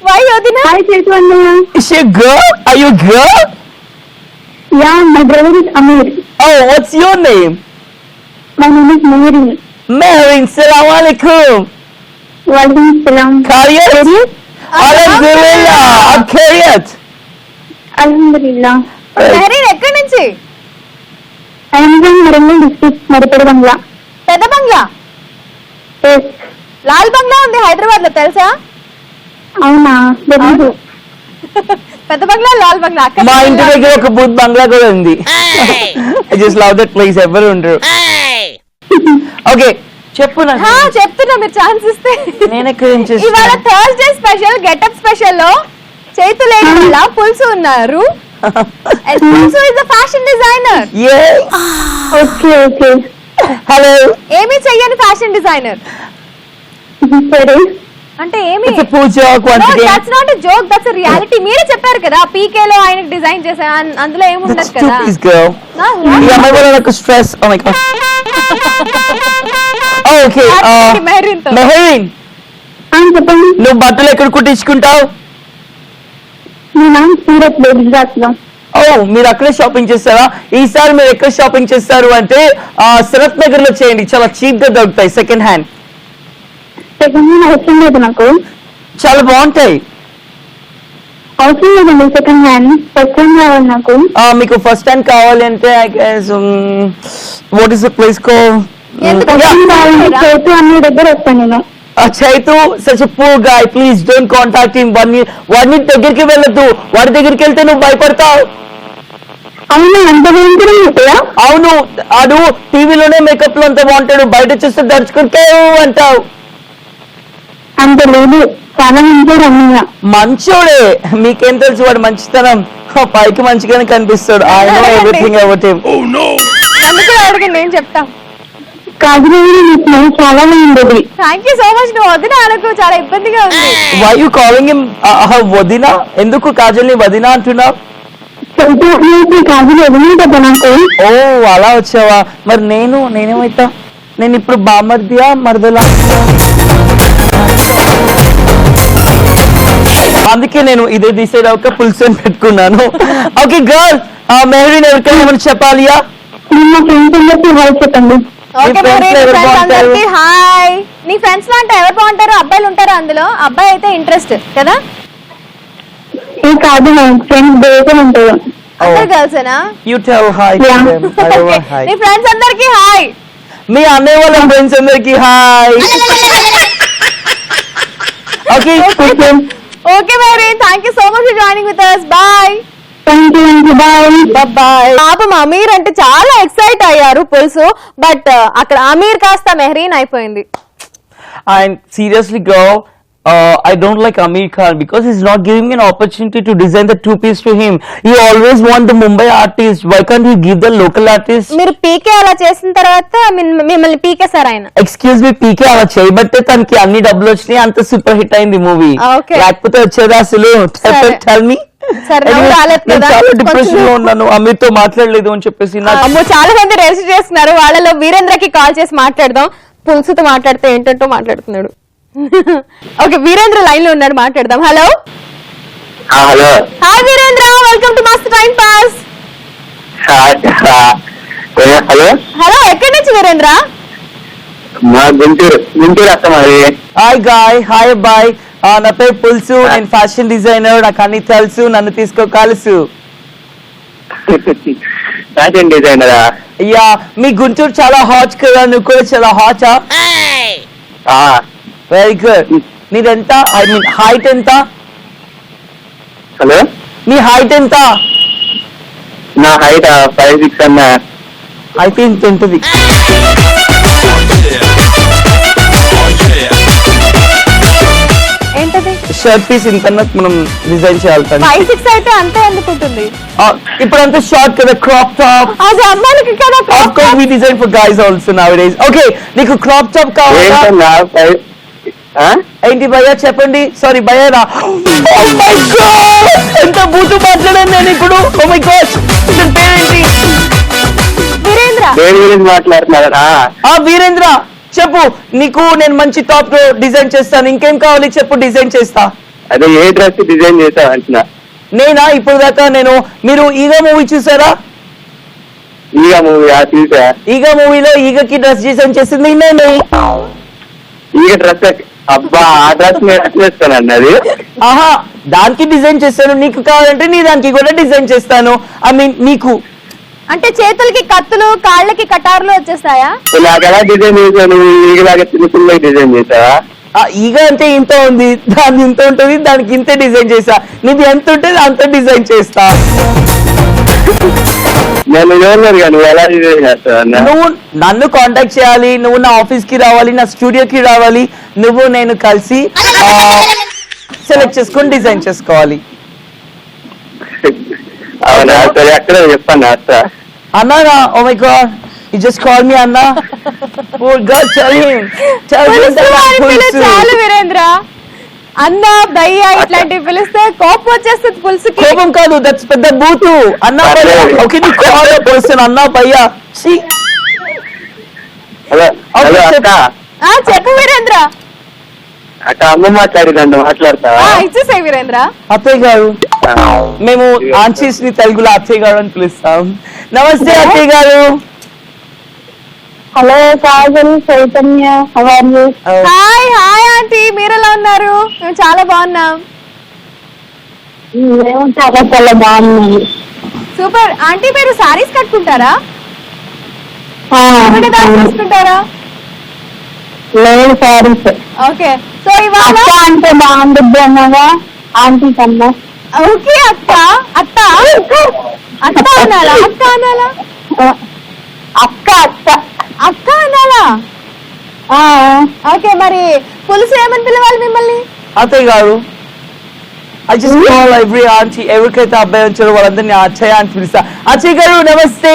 S1: వై వదినా?
S3: హాయ్ చేతు అన్నయ్య.
S2: Is she a girl? Are you a girl?
S3: Yeah, my brother is Amir.
S2: Oh, what's your name?
S3: My name is Mary.
S2: Merin, salam alaikum.
S3: వాలేకుమ్ సలాం.
S2: Khayat? Alhamdulillah. I'm Khayat.
S3: అల్హమ్దులిల్లా.
S1: మెహరీన్ ఎక్కడి నుంచి?
S3: I'm Warangal district, Maripeda Bangla.
S1: పెద్ద బంగ్లా?
S3: Yes.
S1: లాల్ బంగ్లా ఉంది హైదరాబాద్ లో, తెలుసా?
S3: అవునా, తెలీదు.
S1: పెద్ద బంగ్లా, లాల్ బంగ్లా. అక్కడ
S2: మా ఇంటి దగ్గర ఒక బూత్ బంగ్లా కూడా ఉంది. I just love that place. ఎవరు ఉండరు. ఓకే, చెప్పు నాకు.
S1: చెప్తున్నా, మీరు ఛాన్స్ ఇస్తే.
S2: నేను ఎక్కడ నుంచి
S1: ఇవాళ థర్స్డే స్పెషల్ గెటప్ స్పెషల్ లో చైతు లేని వల్ల పుల్సు ఉన్నారు. పుల్సు is the fashion designer.
S2: Yes.
S3: Okay okay.
S2: Hello
S1: ఏమీ చెయ్యని ఫ్యాషన్ డిజైనర్
S3: సరే
S1: అంటే ఏమి
S2: it's Pooja quantity
S1: that's not a joke, that's a reality. మీరే చెప్పారు కదా పీకే లో ఆయనకి డిజైన్ చేశారు, అందులో ఏముండదు
S2: That's
S1: కదా.
S2: stupid girl. ఈ అమ్మాయి వల్ల నాకు stress. Oh my god. Okay.
S1: Mehreen తో
S2: మెహరీన్,
S3: చెప్పండి.
S2: నువ్వు బట్టలు ఎక్కడ కుట్టించుకుంటావు?
S3: నేను సూరత్ లో గుజరాత్ లో.
S2: మీరు అక్కడే షాపింగ్ చేస్తారా? ఈసారి మీరు ఎక్కడ షాపింగ్ చేస్తారు అంటే సరత్ నగర్ లో చేయండి, చాలా చీప్ గా దొరుకుతాయి సెకండ్ హ్యాండ్,
S3: సెకండ్ హ్యాండ్ అవసరం లేదు నాకు.
S2: చాలా బాగుంటాయి.
S3: అవసరం లేదండి సెకండ్ హ్యాండ్, ఫస్ట్ హ్యాండ్ కావాలి నాకు.
S2: మీకు ఫస్ట్ హ్యాండ్ కావాలి అంటే I guess what is the place కో
S1: ఎందుకు?
S3: ఫస్ట్ హ్యాండ్ కావాలంటే చేతు అన్ని దగ్గర వస్తాను నేను.
S2: Chaitu such poor guy, please don't contact him. వాడిని దగ్గరికి వెళ్ళొద్దు, వాడి దగ్గరికి వెళ్తే నువ్వు భయపడతావు.
S3: అవును, అంత భయంకరం అవుతాయా?
S2: అవును, ఆడు టీవీలోనే మేకప్ లో అంత బాగుంటాడు, బయట చూస్తే దర్చుకుంటే అంటావు.
S3: అంత లేదు, చాలా మంచిగా అన్నయ్య.
S2: మంచోడే, మీకేం తెలుసు వాడు మంచితనం? పైకి మంచిగానే కనిపిస్తాడు. I know everything about him.
S1: అందుకే అడగండి, నేను చెప్తా.
S3: కాజు చాలా బాగుండేది.
S1: Thank you so much. నువ్వు వదిన అనకు, చాలా ఇబ్బందిగా ఉంది.
S2: వై యు కాలింగ్ హిమ్ వదినా? ఎందుకు కాజల్ని వదినా అంటున్నావు?
S3: కాజు వదిలేదు కదా నాకు.
S2: ఓ అలా వచ్చావా? మరి నేనేమైతా? నేను ఇప్పుడు బామర్దియా మరదలా? అందుకే నేను ఇదే డిసైడ్ అవ్వక పుల్సన్ పెట్టుకున్నాను. ఓకే గర్ల్, మెహరీన్ ఎవరికైనా ఏమైనా చెప్పాలియా?
S3: మా ఫ్రెండ్స్ అందరికీ హాయ్ చెప్పండి.
S1: ఓకే
S2: friends
S1: మెహరీన్,
S2: ఎవరు
S1: ఫ్రెండ్స్
S2: బాగుంటారు?
S1: అందరికీ హాయ్. నీ ఫ్రెండ్స్ లో అంటే ఎవరు బాగుంటారు? అబ్బాయిలు ఉంటారు అందులో? అబ్బాయి అయితే ఇంట్రెస్ట్ కదా?
S3: ఇది కాదు, మా ఫ్రెండ్స్ బేగా ఉంటారు.
S1: అందరు గర్ల్సేనా?
S2: You tell hi to
S3: Yeah.
S2: them. I don't want hi.
S1: నీ ఫ్రెండ్స్ అందరికీ హాయ్.
S2: మీ అన్నయ్య వాళ్ళ ఫ్రెండ్స్ అందరికి hi. Okay
S1: okay Mehreen, thank you so much for joining with us. Bye.
S3: Thank you, bye.
S1: Bye. పాపం అమీర్ అంటే చాలా ఎక్సైట్ అయ్యారు పులుసు, బట్ అక్కడ అమీర్ కాస్త మెహరీన్ అయిపోయింది.
S2: and seriously girl, I don't like Amir Khan because he's not giving me an opportunity to design the two-piece to him. He always want the Mumbai artist. Why can't he give the local artist?
S1: మీరు పీకే అలా చేసిన తర్వాత మిమ్మల్ని పీకేశారు ఆయన.
S2: Excuse me, పీకే అలా చేయబట్టే తనకి అన్ని డబ్బులు వచ్చినాయి, అంత సూపర్ హిట్ అయింది మూవీ.
S1: Okay.
S2: లేకపోతే వచ్చేది అసలు.
S1: సరే.
S2: Tell me.
S1: సరే, నువ్వు రాలేదు కదా?
S2: చాలా డిప్రెషన్ లో ఉన్నాను, అమీర్ తో మాట్లాడలేదు అని చెప్పేసి నాకు
S1: అమ్మో, చాలా మంది రిజిస్టర్ చేస్తున్నారు. వాళ్ళలో వీరేంద్రకి కాల్ చేసి మాట్లాడదాం. పులుసుతో మాట్లాడితే ఏంటంటో మాట్లాడుతున్నాడు. ఓకే, వీరేంద్ర లైన్ లో ఉన్నాడు, మాట్లాడదాం. Hello
S4: hello
S1: hi Virendra, welcome to Mast time pass.
S4: Hello
S1: hello, ఎక్కడి నుంచి వీరేంద్ర?
S4: మా గుంటూరు అత్తమ్మ అది.
S2: హాయ్ గాయ్, హాయ్ అబ్బాయ్, నా పేరు పుల్సు, నేను ఫ్యాషన్ డిజైనర్, నాకు అన్ని తెలుసు, నన్ను తీసుకో కలుసు.
S4: ఫ్యాషన్ డిజైనరా?
S2: అయ్యా, మీ గుంటూరు చాలా హాట్ కదా, నువ్వు కూడా చాలా హాటా? Very good. నీదెంత, ఐ మీన్ హైట్ ఎంత?
S4: హలో,
S2: నీ హైట్ ఎంత?
S4: నా హైట్ 5'6" అన్నా.
S2: అయితే ఇంత ఉంటుంది.
S1: ఏంటది?
S2: షర్ట్ పీస్ ఇంత మనం డిజైన్ చేయాలి.
S1: 5'6" అయితే అంతే ఎందుకుంటుంది?
S2: ఇప్పుడు అంతా షార్ట్ కదా, క్రాప్ టాప్.
S1: అది అమ్మాయిలకి కదా.
S2: Of course we design for guys also nowadays. Okay, నీకు క్రాప్ టాప్ కావాలా?
S4: ఏంటన్నా
S2: ఏంటి భయ్యా చెప్పండి. సారీ భయ్యా రా. Oh my God! ఎంత బూతు మాట్లాడాను నేను ఇప్పుడు. Oh my God! ఇతని పేరేంటి?
S1: వీరేంద్ర,
S4: దేని గురించి మాట్లాడుతున్నారా?
S2: వీరేంద్ర చెప్పు, నీకు నేను మంచి టాప్ డిజైన్ చేస్తాను, ఇంకేం కావాలి చెప్పు, డిజైన్ చేస్తా.
S4: అదే ఏ డ్రెస్ డిజైన్ చేసావు అంటున్నా.
S2: నేనా? ఇప్పుడు దాకా మీరు ఈగ మూవీ చూసారా?
S4: ఈగ మూవీ చూసా.
S2: ఈగ మూవీలో ఈగకి డ్రెస్ డిజైన్ చేసింది నేను.
S4: ఈగ డ్రెస్? అబ్బా, ఆ డ్రెస్ నేను చేస్తానండి అది.
S2: ఆహా, దానికి డిజైన్ చేస్తాను, నీకు కావాలంటే నీ దానికి కూడా డిజైన్ చేస్తాను. ఐ మీన్ నీకు
S1: అంటే చేతులకి కత్తులు, కాళ్ళకి కటార్లు వచ్చేస్తాయా?
S4: నాకు ఎలా డిజైన్ చేశాను? ఈగలాగా చిన్న చిన్న డిజైన్ చేసావా?
S2: ఈగ అంటే ఇంత ఉంది, దాని ఇంత ఉంటుంది, దానికి ఇంత డిజైన్ చేస్తా. నీది ఎంత ఉంటుంది అంత డిజైన్ చేస్తా.
S4: నేను చూడలేదు కానీ నువ్వు ఎలా డిజైన్ చేస్తావు?
S2: నువ్వు నన్ను కాంటాక్ట్ చేయాలి, నువ్వు నా ఆఫీస్ కి రావాలి, నా స్టూడియోకి రావాలి, నువ్వు నేను కలిసి సెలెక్ట్ చేసుకొని డిజైన్ చేసుకోవాలి.
S4: అవునా? సరే, అక్కడ చెప్పండి అత్త.
S2: అన్నారా? Oh my god, You just call me Anna. Oh God, tell him. Tell him
S1: పులుసు
S2: that
S1: అని
S2: I'm
S1: పిలు
S2: Pulsu.
S1: చాలు వీరేంద్ర. అన్న భయ్య ఇట్లాంటివి పిలిస్తే కోపం వచ్చేస్తుంది పులుసుకి.
S2: కోపం కాదు, that's పెద్ద బూతు. అన్నా భయ్యా. How can you call a person అన్నా భయ్యా? See?
S4: హలో హలో అక్క
S1: చెప్పు వీరేంద్ర.
S4: అక్క అమ్మ మాట్లాడిందంట మాట్లాడతావా?
S1: ఇచ్చేసాయి వీరేంద్ర.
S2: అత్తయ్య గారు, మేము ఆంచీస్ ని తెలుగులో అత్తయ్య గారు అని పిలుస్తాం. నమస్తే అత్తయ్య గారు.
S3: Hello Kajal, Chaitanya, how are you?
S1: Hi hi aunty, మీరు ఎలా ఉన్నారు? మేము చాలా బాగున్నాం.
S3: మేము చాలా చాలా బాగున్నాము.
S1: సూపర్. ఆంటీ మీరు సారీస్ కట్టుకుంటారా? చూసుకుంటారా?
S3: లేదు సారీస్.
S1: ఓకే. సో ఇవాళ
S3: అక్క అంటే బాగుంటుంది అన్నగా ఆంటీ కన్నా.
S1: ఓకే అక్క. అత్త అత్త అనాలా? అక్క అనాలా?
S3: అక్క అక్క
S1: అక్క అనాలా? ఓకే. మరి పులుసు ఏమని పిలవాలి మిమ్మల్ని?
S2: అత్తయ్య గారు, I just call every auntie, ఎవరికైతే అబ్బాయి వచ్చారో వాళ్ళందరినీ అచ్చయ్య అని పిలుస్తా. అచ్చయ్య గారు నమస్తే.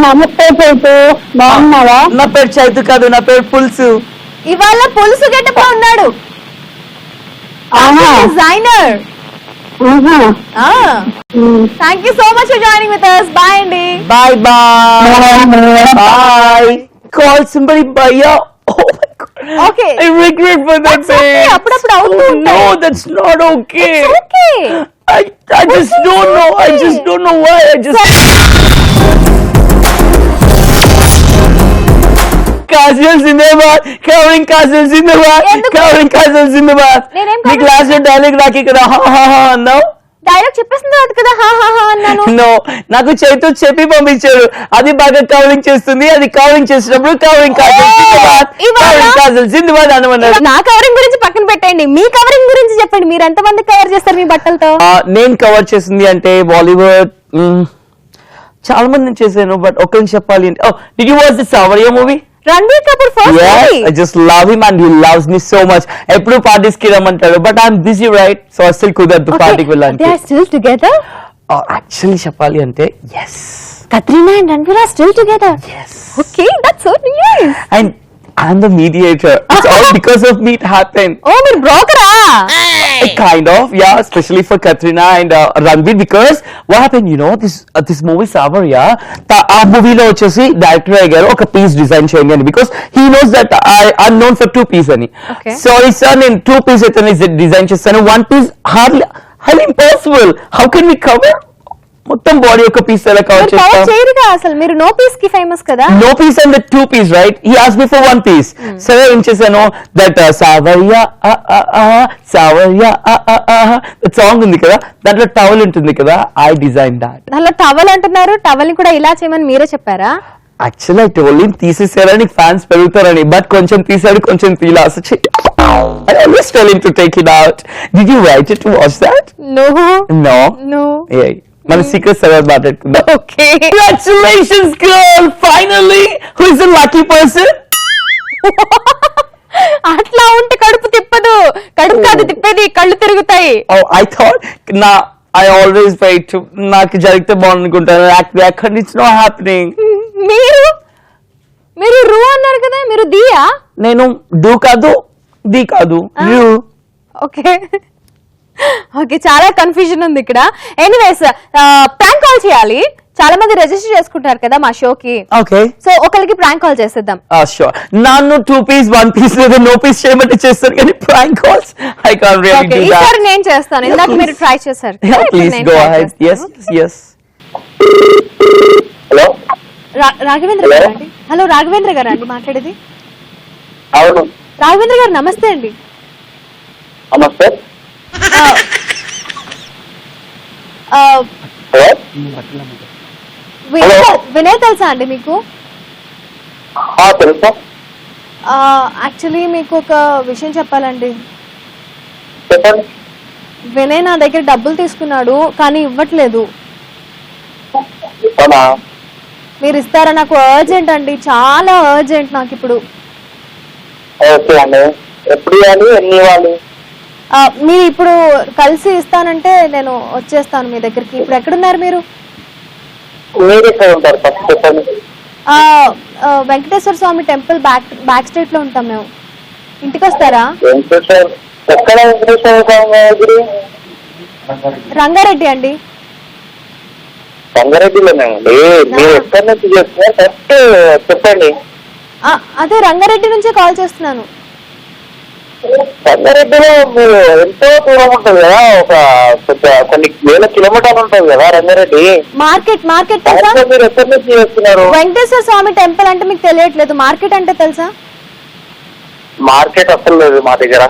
S3: నమస్తే చైతు, బాగున్నావా?
S2: నా పేరు చైతు కాదు, నా పేరు పులుసు.
S1: ఇవాళ పులుసు గెటప్ లో ఉన్నాడు designer. Thank you so much for joining with us. Bye అండి.
S2: Bye bye. Bye. Call somebody భయ్యా. Oh my God.
S1: Okay.
S2: I regret for that.
S1: That's okay.
S2: babe.
S1: అప్పుడప్పుడు అవుతూ ఉంటాయి.
S2: No, that's not okay.
S1: It's okay.
S2: I just don't know. I just don't know why. I just. Kajal Zindabad, covering Kajal Zindabad,
S1: ఎందుకు?
S2: covering Kajal Zindabad.
S1: నేనేం
S2: నీ
S1: cover
S2: class లో dialogue రాకి కదా హా హా హా అన్నావు.
S1: డైలాగ్ చెప్పేసిన తర్వాత కదా హా హా హా అన్నాను.
S2: నో, నాకు చైతు చెప్పి పంపించారు. అది బాగా కవరింగ్ చేస్తుంది, అది కవరింగ్ చేసినప్పుడు కవరింగ్ కాజల్ జిందాబాద్,
S1: ఇవాళ-
S2: కవరింగ్ కాజల్ జిందాబాద్ అనమన్నారు.
S1: నా కవరింగ్ గురించి పక్కన పెట్టండి, మీ కవరింగ్ గురించి చెప్పండి. మీరు ఎంత మంది కవర్ చేస్తారు మీ బట్టలతో?
S2: నేను కవర్ చేసింది అంటే బాలీవుడ్ చాలా మంది చేశాను, బట్ ఒక్కరిని చెప్పాలి అంటే did you watch the Saawariya movie?
S1: Ranbir Kapoor first movie.
S2: I just love him and he loves me so much. ఎప్పుడు పార్టీస్ కి రమ్మంటాడు, but I'm busy right, so అస్సలు కుదరదు పార్టీకి వెళ్ళాలి.
S1: They are still together?
S2: Actually చెప్పాలి అంటే yes.
S1: Katrina and Ranveer are still together.
S2: Yes.
S1: Okay, that's so nice.
S2: And I'm the mediator. It's all because of me it happened.
S1: Oh, మీరు బ్రోకరా?
S2: Kind of, yeah, especially for Katrina and Ranveer, because what happened, you know, this movie Savarya, ఆ మూవీలో వచ్చేసి director అయ్యారు ఒక piece design చేయండి అని, because he knows that I'm known for 2 piece అని.
S1: Okay.
S2: Sorry sir, నేను 2 పీస్ అయితే డిజైన్ చేస్తాను, 1 piece highly impossible. How can we cover మొత్తం బాడీ ఒక పీస్ ఎలా కవర్
S1: మీరు కవర్
S2: చేస్తాం?
S1: చేయరుగా అసలు. మీరు నో పీస్ కి ఫేమస్ కదా.
S2: No piece and the 2 piece, right? He asked me for 1 piece. So ఏం చేశాను, that Savarya Savarya that song ఉంది కదా, దాంట్లో టవల్ ఉంటుంది కదా, I designed that.
S1: దానిలో టవల్ అంటున్నారు. టవల్ ని కూడా ఇలా చేయమని మీరే చెప్పారా?
S2: Actually I told him తీసేసారని ఫ్యాన్స్ పెరుగుతారని, బట్ కొంచెం తీసాడు కొంచెం తీలా. I always tell him to take it out. Did you write it to watch that?
S1: No.
S2: No.
S1: No.
S2: Yeah. మన సీక్రెట్స్ తర్వాత మాట్లాడుకుందాం.
S1: Okay.
S2: Congratulations girl, finally. Who is the lucky person?
S1: అట్లా ఉంటే కడుపు తిప్పదు. కడుపు కాదు తిప్పేది, కళ్ళు తిరుగుతాయి.
S2: Oh, I thought I always wait to నాకు జరిగితే బాగుందనుకుంటాను. Actually it's not happening.
S1: మీరు రూ అన్నారు కదా, మీరు దియా?
S2: నేను డూ కాదు ది కాదు యూ.
S1: ఓకే ఓకే, చాలా కన్ఫ్యూజన్ ఉంది ఇక్కడ. ఎనీవేస్, ప్రాంక్ కాల్ చేయాలి. చాలా మంది రిజిస్టర్ చేసుకుంటారు కదా మా షోకి.
S2: ఓకే,
S1: సో ఒకరికి ప్రాంక్ కాల్ చేసేద్దాం.
S2: షూర్. నన్ను 2 piece 1 piece లేదా నో పీస్ చేయమంటే చేస్తాను, కానీ prank calls I can't really
S1: okay,
S2: do
S1: ఈసారి
S2: దట్.
S1: నేను చేస్తాను. ఇందాక మీరు ట్రై చేశారు.
S2: Please go ahead. yes.
S4: Hello
S1: Raghavendra గారు అండి. హలో రాఘవేంద్ర గారు అండి మాట్లాడేది.
S4: అవును
S1: రాఘవేంద్ర గారు నమస్తే అండి.
S4: నమస్తే. హలో
S1: వినయ్ తెలుసా అండి మీకు?
S4: తెలుసా?
S1: యాక్చువల్లీ మీకు ఒక విషయం చెప్పాలండి.
S4: చెప్పండి.
S1: వినయ్ నా దగ్గర డబ్బులు తీసుకున్నాడు, కానీ ఇవ్వట్లేదు.
S4: అవునా?
S1: మీరు ఇస్తారా? నాకు అర్జెంట్ అండి, చాలా అర్జెంట్ నాకు ఇప్పుడు.
S4: ఓకే అండి, ఎప్పుడు ఇవ్వాలి, ఎన్ని ఇవ్వాలి?
S1: మీరు ఇప్పుడు కలిసి ఇస్తానంటే నేను వచ్చేస్తాను మీ దగ్గరికి. ఇప్పుడు ఎక్కడున్నారు మీరు?
S4: మీరు ఎక్కడ ఉంటారు ఫస్ట్ చెప్పండి.
S1: వెంకటేశ్వర స్వామి టెంపుల్ బ్యాక్ స్ట్రీట్ లో ఉంటాం మేము. ఇంటికి వస్తారా?
S4: వెంకటేశ్వర ఎక్కడ వెంకటేశ్వర స్వామి గుడి?
S1: రంగారెడ్డి అండి.
S4: రంగారెడ్డిలోనండి. మీరు ఎక్కడి నుంచి చేస్తున్నారు ఫస్ట్ చెప్పండి.
S1: అదే రంగారెడ్డి నుంచే కాల్ చేస్తున్నాను.
S4: రంగారెడ్డిలో మీరు ఎంతో దూరం ఉంటుంది కదా, కొన్ని వేల కిలోమీటర్లు ఉంటుంది కదా రంగారెడ్డి.
S1: మార్కెట్
S4: మీరు ఎక్కడి నుంచి చేస్తున్నారు?
S1: వెంకటేశ్వర స్వామి టెంపుల్ అంటే మీకు తెలియట్లేదు, మార్కెట్ అంటే తెలుసా?
S4: మార్కెట్ అసలు లేదు మా దగ్గర.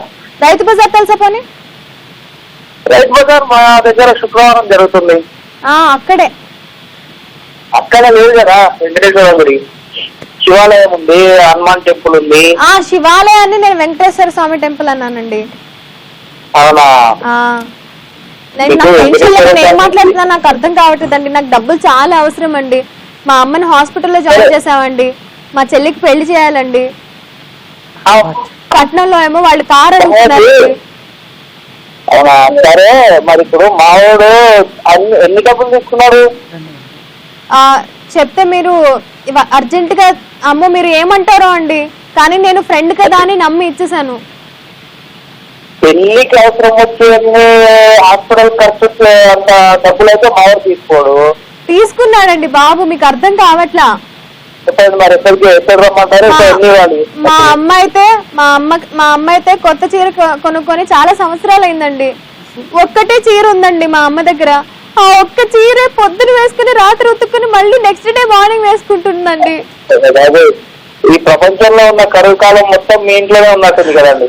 S1: రైతు బజార్ తెలుసా పోనీ?
S4: రైతు బజార్ మా దగ్గర శుక్రవారం జరుగుతుంది.
S1: అక్కడే.
S4: అక్కడ లేదు కదా వెంకటేశ్వర గుడి. శివాలయం ఉంది, హనుమాన్ టెంపుల్ ఉంది.
S1: శివాలయాన్ని నేను వెంకటేశ్వర స్వామి టెంపుల్ అన్నానండి.
S4: అవునా?
S1: నేను ఏం మాట్లాడుతున్నా నాకు అర్థం కావట్లేదండి. నాకు డబ్బులు చాలా అవసరం అండి. మా అమ్మని హాస్పిటల్లో జాయిన్ చేసామండి. మా చెల్లికి పెళ్లి చేయాలండి. పట్నంలో ఏమో వాళ్ళు కారు అడుగుతున్నారు.
S4: అవునా? సరే మరి ఇప్పుడు మావాడు ఎన్ని డబ్బులు తీసుకున్నారు?
S1: చెప్తే మీరు అర్జెంట్ గా అమ్మో మీరు ఏమంటారో అండి, కానీ నేను ఫ్రెండ్ కదా అని నమ్మి ఇచ్చేసాను.
S4: పెళ్లికి అవసరం వచ్చి హాస్పిటల్ ఖర్చు అంత డబ్బులు అయితే మావాడు తీసుకోడు.
S1: తీసుకున్నాడండి బాబు, మీకు అర్థం కావట్లా.
S4: చెప్పండి మరి ఎక్కడ రమ్మంటారు?
S1: మా అమ్మ అయితే కొత్త చీర కొనుక్కొని చాలా సంవత్సరాలు అయిందండి. ఒక్కటే చీర ఉందండి మా అమ్మ దగ్గర. ఆ ఒక్క చీర పొద్దున వేసుకుని రాత్రి ఉతుక్కుని మళ్ళీ నెక్స్ట్ డే మార్నింగ్ వేసుకుంటుందండి.
S4: ఈ ప్రపంచంలో ఉన్న కరువు కాలం మొత్తం మీ ఇంట్లోనే ఉన్నట్టుంది కదండి.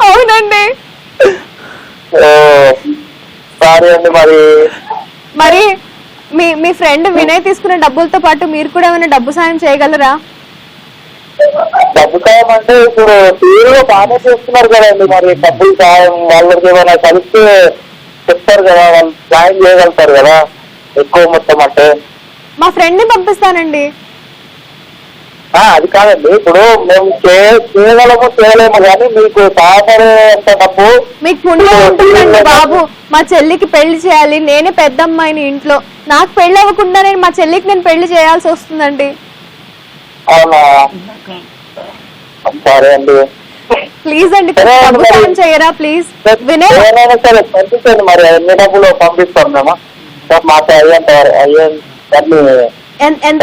S1: అవునండి.
S4: సారీ అండి.
S1: మరి మీ ఫ్రెండ్ వినయ్ తీసుకున్న డబ్బులతో పాటు మీరు కూడా ఏమైనా డబ్బు సాయం చేయగలరా?
S4: డబ్బు సాయం అంటే ఇప్పుడు తీరుగా బాగానే చేస్తున్నారు కదండి. మరి డబ్బులు సాయం వాళ్ళకి ఏమైనా కలిస్తే చెప్తారు కదా, వాళ్ళు సాయం చేయగలుగుతారు కదా ఎక్కువ మొత్తం అంటే.
S1: మా ఫ్రెండ్ ని పంపిస్తానండి.
S4: అది కాదండి, ఇప్పుడు మేము చేయగలము చేయలేము, కానీ మీకు సహాయపడేంత డబ్బు
S1: మీకు పుణ్యం ఉంటుందండి బాబు. మా చెల్లికి పెళ్లి చేయాలి, నేనే పెద్ద అమ్మాయిని ఇంట్లో. నాకు పెళ్లి అవ్వకుండా మా చెల్లికి నేను పెళ్లి చేయాల్సి వస్తుందండి.
S4: అవునా? సరే అండి.
S1: ప్లీజ్ అండి డబ్బు సాయం చేయరా ప్లీజ్. వినయ్
S4: సరే పంపించండి. మరి ఎన్ని డబ్బులు పంపిస్తాం మేము మాకు
S1: ఎంత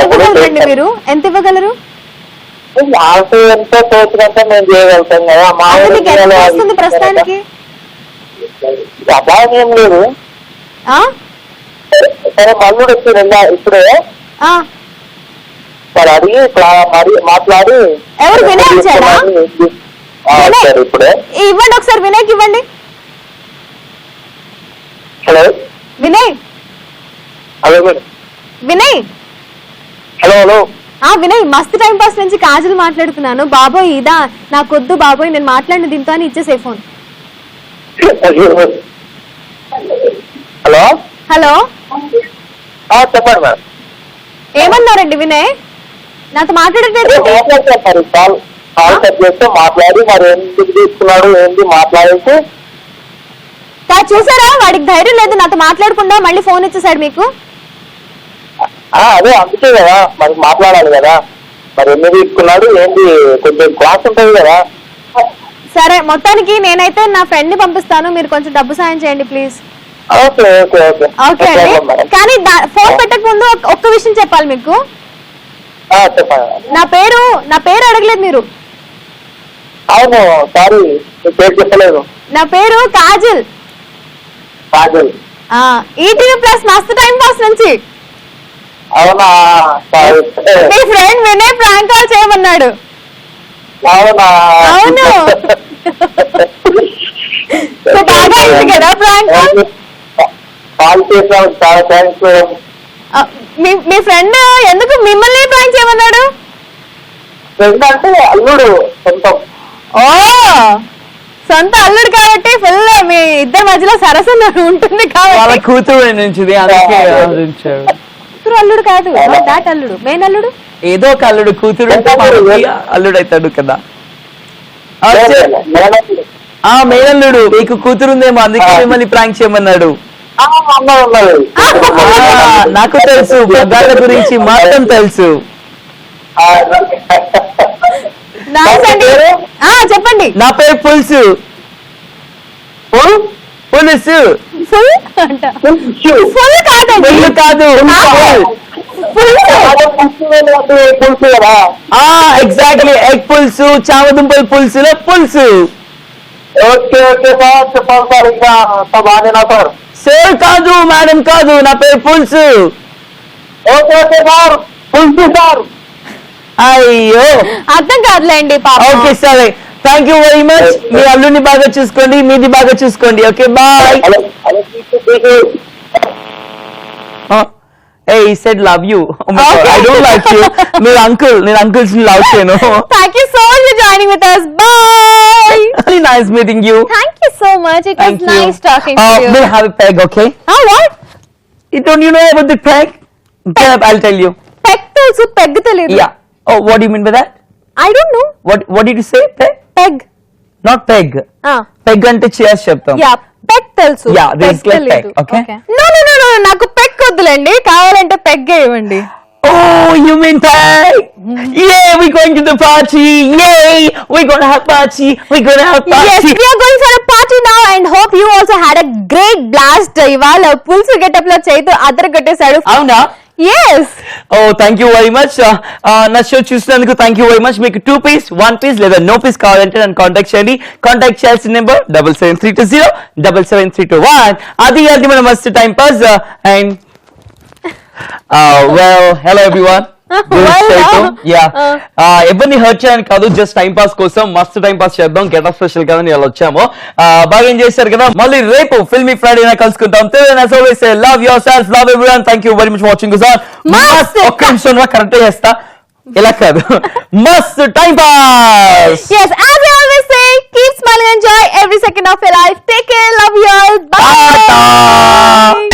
S1: ఇవ్వగలరండి? మీరు ఎంత ఇవ్వగలరు?
S4: మాకు ఎంతో తోచినంత మేము చేయగలుగుతాం కదా. మా
S1: వస్తుంది ప్రస్తుతానికి
S4: అబ్బాయి ఏం లేదు. సరే మల్లుడు వచ్చిందా ఇప్పుడే? మరి అడిగి మాట్లాడి.
S1: ఎవరు? వినయ్ వచ్చాడా?
S4: ఇప్పుడే
S1: ఇవ్వండి ఒకసారి, వినయ్కి ఇవ్వండి.
S4: Hello
S1: Vinay.
S4: Hello
S1: Vinay.
S4: Hello
S1: Vinay, మస్తు టైం పాస్ నుంచి కాజల్ మాట్లాడుతున్నాను. బాబోయ్ ఇదా నాకొద్దు బాబోయ్, నేను మాట్లాడిన దీంతో అని ఇచ్చేసే ఫోన్.
S4: హలో
S1: హలో
S4: చెప్పండి మేడం.
S1: ఏమన్నారండి వినయ్? నాతో మాట్లాడట్లేదు.
S4: కాల్ కట్ చేస్తే మాట్లాడి మరి ఎందుకు తీసుకున్నాడు ఏంటి మాట్లాడేసి.
S1: చూసారా, వాడికి ధైర్యం లేదు, నాతో మాట్లాడకుండా మళ్ళీ ఫోన్ ఇచ్చేసాడు మీకు.
S4: అదే అందుకే కదా మరి మాట్లాడాలి కదా. మరి ఎన్ని తీసుకున్నాడు ఏంటి, కొంచెం క్లాస్ ఉంటుంది కదా.
S1: సరే మొత్తానికి నేనైతే నా ఫ్రెండ్ ని పంపిస్తాను, మీరు కొంచెం డబ్బు సాయం చేయండి please.
S4: Okay okay okay
S1: okay అండి. కానీ ఫోన్ పెట్టక ముందు ఒక్క విషయం చెప్పాలి మీకు.
S4: చెప్పండి.
S1: నా పేరు అడగలేదు మీరు.
S4: అవును సారీ, మీ పేరు చెప్పలేదు.
S1: నా పేరు కాజల్.
S4: కాజల్.
S1: ఈటీవీ ప్లస్ మస్తు టైం పాస్ నుంచి.
S4: అవునా?
S1: మీ ఫ్రెండ్ వినయ్ ప్రాంక్ కాల్ చేయమన్నాడు.
S4: అవునా?
S1: అవును. బాగా అయింది కదా ప్రాంక్ కాల్.
S4: కాల్ చేసాను, చాలా థ్యాంక్స్.
S1: మీ ఫ్రెండ్ ఎందుకు మిమ్మల్ని ప్రాంక్ చేయమన్నాడు?
S4: ఫ్రెండ్ అంటే అల్లుడు సొంతం.
S1: సొంత అల్లుడు కాబట్టి ఫుల్ మీ ఇద్దరి మధ్యలో సరసం ఉంటుంది కాబట్టి.
S2: కూతురు నుంచి
S1: కూతురు అల్లుడు కాదు, దాట్ అల్లుడు, మెయిన్ అల్లుడు.
S2: ఏదో ఒక అల్లుడు, కూతురు అల్లుడు అవుతాడు కదా. మేనల్లుడు మీకు కూతురుందేమో, అందుకే మిమ్మల్ని ప్రాంక్ చేయమన్నాడు.
S4: ఉన్నది
S2: నాకు తెలుసు మగాళ్ళ గురించి మొత్తం తెలుసు.
S1: Nice అండి. చెప్పండి.
S2: నా పేరు పులుసు. పులుసు
S1: ఫుల్ అంట. ఫుల్ కాదండి.
S2: పుల్లు కాదు
S4: పులుసు కదా.
S2: ఎగ్జాక్ట్లీ ఎగ్ పులుసు, చామదుంపల పులుసులో పులుసు.
S4: ఓకే ఓకే సార్, చెప్పాలి సార్. ఇంకా అంత బాగానేనా సార్?
S2: సార్ కాదు, మేడం కాదు, నా పేరు Pulusu.
S4: Okay okay sir, Pulusu sir.
S2: అయ్యో
S1: అర్థం కాదులేండి పాప.
S2: ఓకే సరే, థ్యాంక్ యూ వెరీ మచ్. మీ అల్లుని బాగా చూసుకోండి, మీది బాగా చూసుకోండి. Okay bye. Hey, he said love you. Oh my God, I don't like you. మీరు అంకుల్, నేను అంకుల్స్ ని లవ్ చేయను.
S1: Thank you so much for joining with us. Bye.
S2: Really nice meeting you.
S1: Thank you so much. It
S2: Thank
S1: was
S2: you.
S1: nice talking to you.
S2: We'll have a peg, okay?
S1: What?
S2: Don't you know about the peg? Get up, I'll tell you.
S1: Peg తెలుసు, peg తెలియదు.
S2: Yeah. Oh, what do you mean by that?
S1: I don't know.
S2: What did you say? Peg?
S1: Peg.
S2: Not peg. Peg అంటే chairs చెప్తాం.
S1: Yeah, peg తెలుసు.
S2: Yeah, this is like
S1: తెలియదు.
S2: peg, okay?
S1: No, నాకు peg వద్దులేండి, కావాలంటే peg ఇవ్వండి.
S2: Oh, you mean peg? Yay, we're going to the party. Yay, we're gonna have party. We're gonna have party.
S1: Yes, we are going for a party now and hope you also had a great blast. ఇవాళ పులుసు getup లో చేతు అదర కొట్టేశాడు.
S2: అవునా?
S1: Yes.
S2: Oh, thank you very much. నా show చూసినందుకు thank you very much. మీకు 2 piece, 1 piece లేదా నో పీస్ కావాలంటే నన్ను కాంటాక్ట్ చేయండి. కాంటాక్ట్ చేయాల్సిన నెంబర్ 7732077321. అది మన మస్తు time pass. And well, hello everyone. ఎవరిని హర్ట్ చేయడానికి కాదు, జస్ట్ టైం పాస్ కోసం మస్తు టైం పాస్ చేద్దాం. గెటప్ స్పెషల్ కదా ఇలా వచ్చాము. బాగా ఎంజాయ్ చేశారు కదా. మళ్ళీ రేపు ఫిల్మీ ఫ్రైడే కలుసుకుంటాం. Love yourself, love everyone. Thank you very much watching. ఒక్క నిమిషం కరెక్ట్ చేస్తా, ఇలా కాదు, మస్తు time pass.
S1: Yes, as I always say, keep smiling and enjoy every second of your life. Take care, love you all. Bye.
S2: Bye.